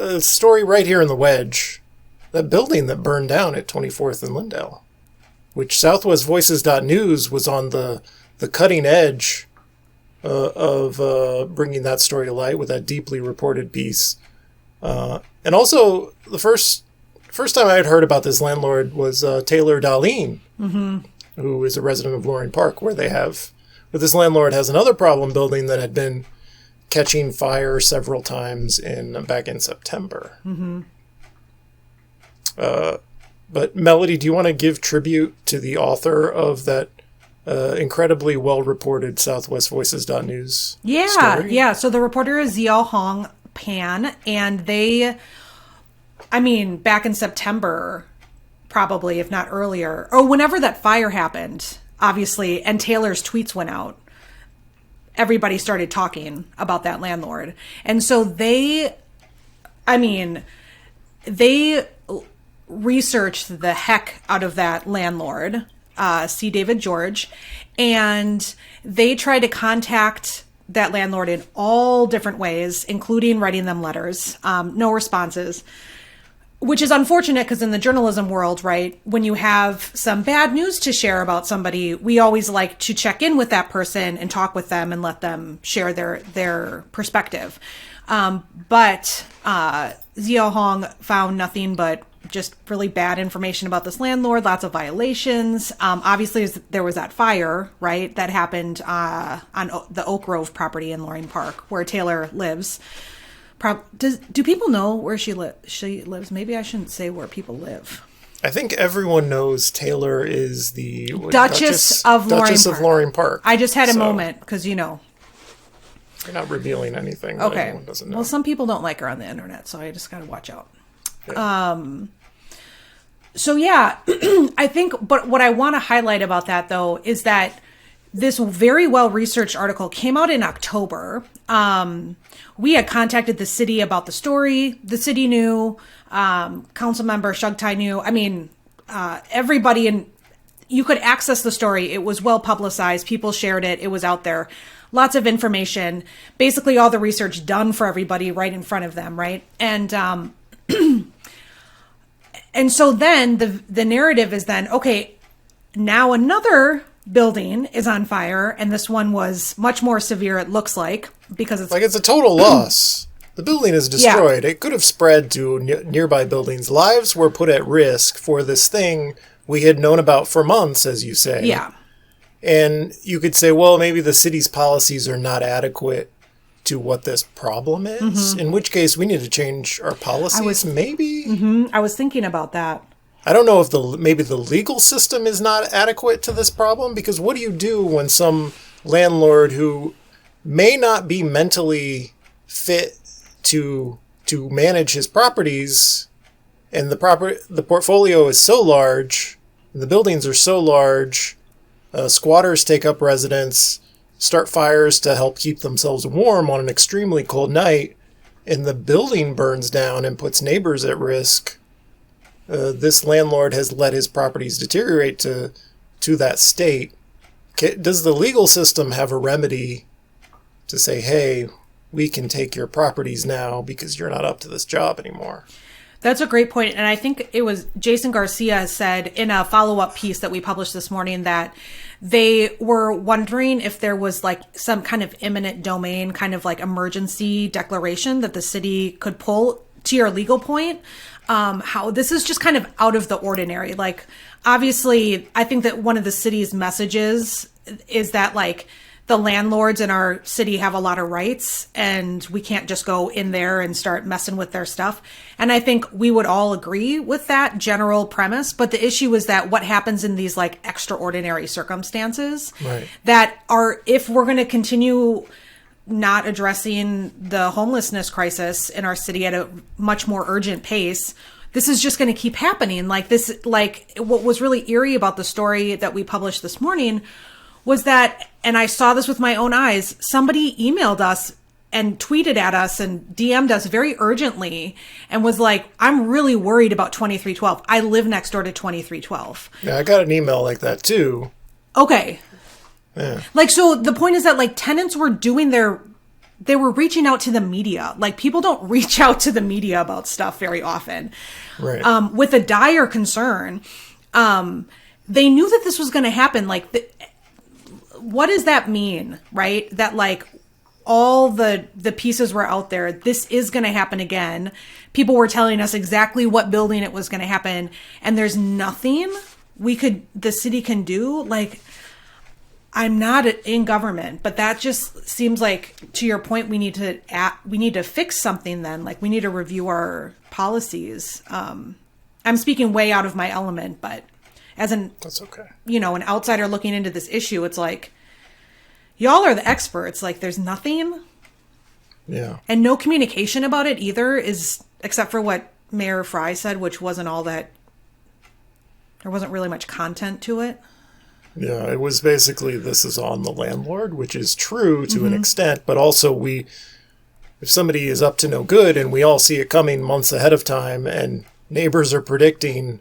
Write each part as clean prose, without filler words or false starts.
a story right here in the Wedge. That building that burned down at 24th and Lyndale, which SouthwestVoices.news was on the cutting edge of bringing that story to light with that deeply reported piece. And also, the first time I had heard about this landlord was Taylor Darlene, who is a resident of Loring Park, where this landlord has another problem building that had been catching fire several times back in September. But Melody, do you want to give tribute to the author of that incredibly well-reported SouthwestVoices.news story? Yeah. So the reporter is Ziao Hong Pan, and back in September, probably, if not earlier, or whenever that fire happened, obviously, and Taylor's tweets went out, everybody started talking about that landlord. And so they researched the heck out of that landlord, C. David George, and they tried to contact that landlord in all different ways, including writing them letters. No responses, which is unfortunate because in the journalism world, right, when you have some bad news to share about somebody, we always like to check in with that person and talk with them and let them share their perspective. But Ziao Hong found nothing but just really bad information about this landlord, lots of violations. Obviously, there was that fire, right, that happened on the Oak Grove property in Loring Park, where Taylor lives. Do people know where she lives? Maybe I shouldn't say where people live. I think everyone knows Taylor is the Duchess of Loring Park. I just had a moment because, You're not revealing anything that anyone doesn't know. Well, some people don't like her on the internet, so I just got to watch out. Yeah. So yeah, I think, but what I want to highlight about that though, is that this very well-researched article came out in October. We had contacted the city about the story. The city knew, council member Shugtai knew. Everybody you could access the story. It was well publicized. People shared it. It was out there. Lots of information, basically all the research done for everybody right in front of them. Right. And so then the narrative is then, okay, now another building is on fire, and this one was much more severe, it looks like, because it's a total loss. The building is destroyed. Yeah. It could have spread to nearby buildings. Lives were put at risk for this thing we had known about for months, as you say. Yeah. And you could say, well, maybe the city's policies are not adequate to what this problem is, in which case we need to change our policies, maybe? I was thinking about that. I don't know if maybe the legal system is not adequate to this problem, because what do you do when some landlord who may not be mentally fit to manage his properties, and the portfolio is so large, the buildings are so large, squatters take up residence, start fires to help keep themselves warm on an extremely cold night, and the building burns down and puts neighbors at risk. This landlord has let his properties deteriorate to that state. Does the legal system have a remedy to say, hey, we can take your properties now because you're not up to this job anymore? That's a great point. And I think it was Jason Garcia said in a follow-up piece that we published this morning that they were wondering if there was like some kind of eminent domain, kind of like emergency declaration that the city could pull, to your legal point. How this is just kind of out of the ordinary. Like, obviously, I think that one of the city's messages is that like the landlords in our city have a lot of rights and we can't just go in there and start messing with their stuff. And I think we would all agree with that general premise. But the issue is that what happens in these like extraordinary circumstances that are, if we're going to continue not addressing the homelessness crisis in our city at a much more urgent pace, this is just going to keep happening. Like this, like what was really eerie about the story that we published this morning was that, and I saw this with my own eyes, somebody emailed us and tweeted at us and DM'd us very urgently and was like, I'm really worried about 2312. I live next door to 2312. Yeah, I got an email like that too. Okay. Yeah. Like, so the point is that like tenants were doing their they were reaching out to the media. Like, people don't reach out to the media about stuff very often. Right. With a dire concern. They knew that this was going to happen. Like, what does that mean, right? That, like, all the pieces were out there. This is going to happen again. People were telling us exactly what building it was going to happen. And there's nothing the city can do. Like, I'm not in government, but that just seems like, to your point, we need to fix something then. Like, we need to review our policies. I'm speaking way out of my element, but that's okay. An outsider looking into this issue, it's like, y'all are the experts. Like, there's nothing. Yeah. And no communication about it either, except for what Mayor Fry said, which wasn't all that, there wasn't really much content to it. Yeah, it was basically, this is on the landlord, which is true to an extent, but also if somebody is up to no good and we all see it coming months ahead of time and neighbors are predicting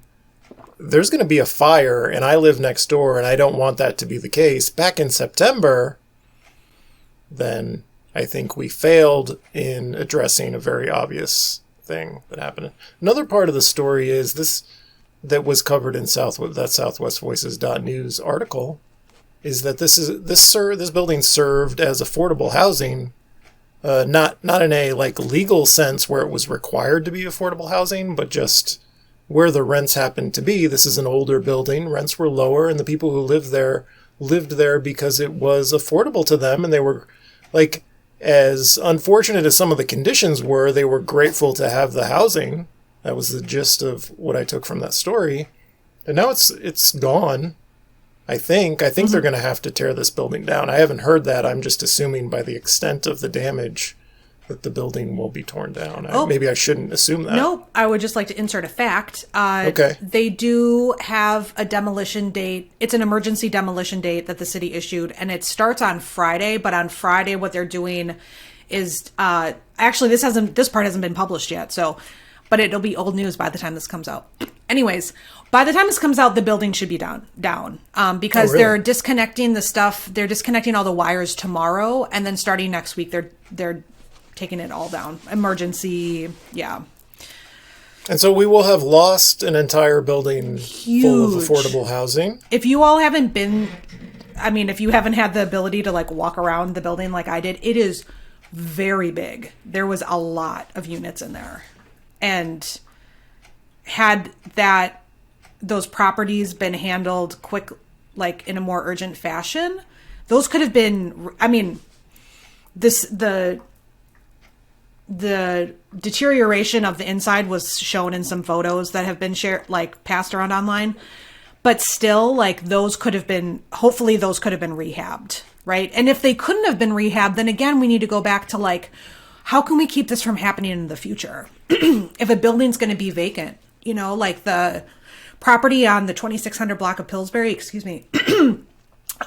there's going to be a fire and I live next door and I don't want that to be the case back in September, then I think we failed in addressing a very obvious thing that happened. Another part of the story is this that was covered in southwestvoices.news article is that this building served as affordable housing, not in a like legal sense where it was required to be affordable housing, but just where the rents happened to be. This is an older building, rents were lower, and the people who lived there because it was affordable to them, and they were like, as unfortunate as some of the conditions were, they were grateful to have the housing. That was the gist of what I took from that story. And now it's gone, I think. They're going to have to tear this building down. I haven't heard that. I'm just assuming by the extent of the damage that the building will be torn down. Maybe I shouldn't assume that. Nope. I would just like to insert a fact. Okay. They do have a demolition date. It's an emergency demolition date that the city issued, and it starts on Friday. But on Friday, what they're doing is actually this part hasn't been published yet. But it'll be old news by the time this comes out. Anyways, by the time this comes out, the building should be down because they're disconnecting the stuff. They're disconnecting all the wires tomorrow, and then starting next week, they're taking it all down. Emergency, yeah. And so we will have lost an entire building full of affordable housing. If you all haven't been, if you haven't had the ability to like walk around the building like I did, it is very big. There was a lot of units in there. And had those properties been handled quick, like in a more urgent fashion, those could have been, the deterioration of the inside was shown in some photos that have been shared, like passed around online, but still like hopefully those could have been rehabbed. Right. And if they couldn't have been rehabbed, then again, we need to go back to like, how can we keep this from happening in the future? If a building's going to be vacant, like the property on the 2600 block of Pillsbury,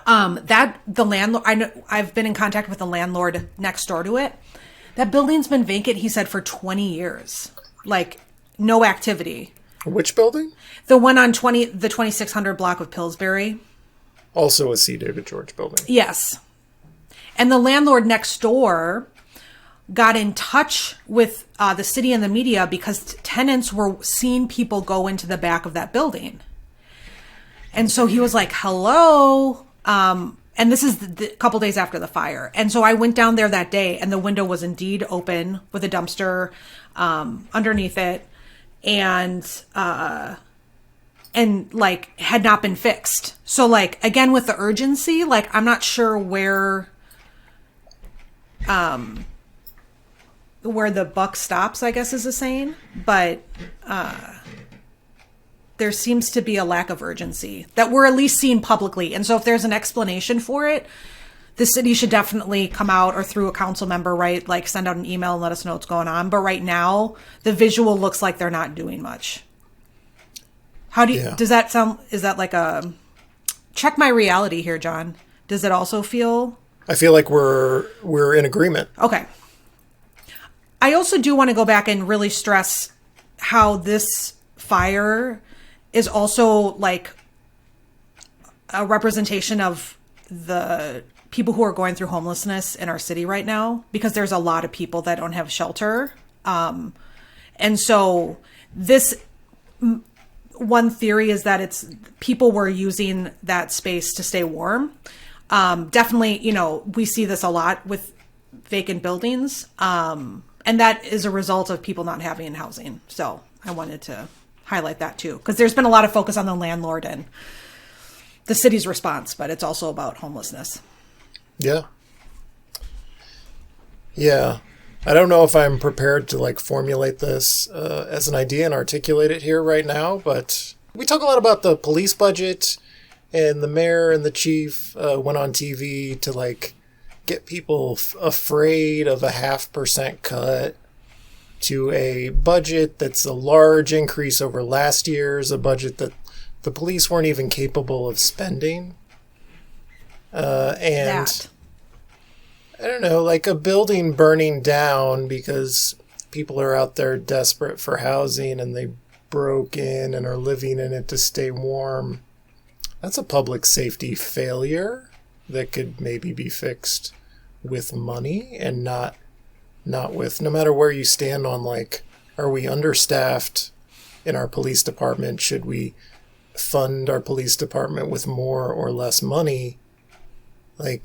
that the landlord, I've been in contact with the landlord next door to it. That building's been vacant, he said, for 20 years. Like, no activity. Which building? The one on the 2600 block of Pillsbury. Also a C. David George building. Yes. And the landlord next door got in touch with the city and the media because tenants were seeing people go into the back of that building. And so he was like, hello. And this is a couple days after the fire. And so I went down there that day and the window was indeed open with a dumpster underneath it and like had not been fixed. So like, again, with the urgency, like I'm not sure where the buck stops, I guess is the saying, but there seems to be a lack of urgency that we're at least seeing publicly. And so if there's an explanation for it, the city should definitely come out or through a council member, right? Like send out an email and let us know what's going on. But right now the visual looks like they're not doing much. Does that sound, is that like check my reality here, John? Does it also feel? I feel like we're in agreement. Okay. I also do want to go back and really stress how this fire is also like a representation of the people who are going through homelessness in our city right now, because there's a lot of people that don't have shelter. And so this one theory is that it's people were using that space to stay warm. Definitely, we see this a lot with vacant buildings. And that is a result of people not having housing. So I wanted to highlight that too, because there's been a lot of focus on the landlord and the city's response, but it's also about homelessness. Yeah. Yeah. I don't know if I'm prepared to formulate this as an idea and articulate it here right now, but we talk a lot about the police budget, and the mayor and the chief went on TV to get people afraid of a 0.5% cut to a budget that's a large increase over last year's, a budget that the police weren't even capable of spending. And I don't know, a building burning down because people are out there desperate for housing and they broke in and are living in it to stay warm. That's a public safety failure that could maybe be fixed with money and not with, no matter where you stand on are we understaffed in our police department? Should we fund our police department with more or less money? I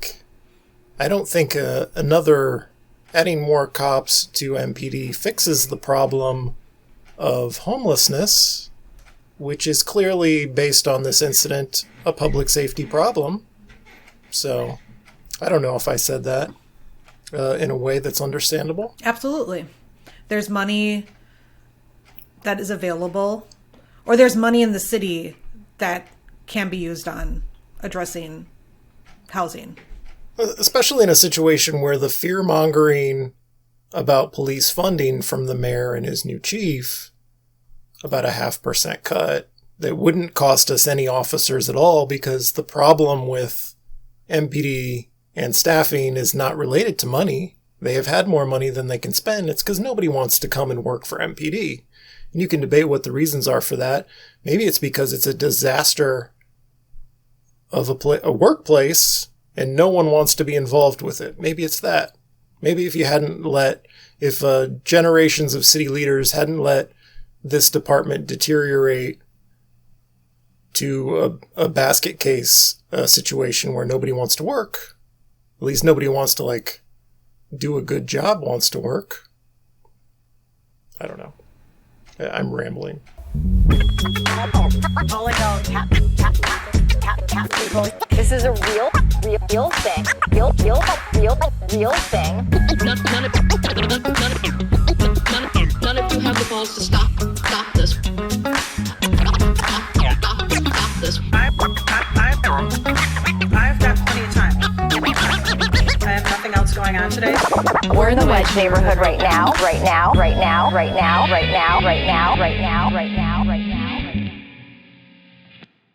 don't think adding more cops to MPD fixes the problem of homelessness, which is clearly, based on this incident, a public safety problem. So I don't know if I said that in a way that's understandable. Absolutely. There's money that is available, or there's money in the city that can be used on addressing housing. Especially in a situation where the fear-mongering about police funding from the mayor and his new chief, about a 0.5% cut, that wouldn't cost us any officers at all, because the problem with MPD and staffing is not related to money. They have had more money than they can spend. It's because nobody wants to come and work for MPD. And you can debate what the reasons are for that. Maybe it's because it's a disaster of a workplace and no one wants to be involved with it. Maybe it's that. Maybe if generations of city leaders hadn't let this department deteriorate to a basket case situation where nobody wants to work, at least nobody wants to do a good job wants to work. I don't know. I'm rambling. This is a real thing. Real thing. None of you have the balls to stop this. Stop this. I've got plenty of time. I have nothing else going on today. We're in the Wedge neighborhood right now.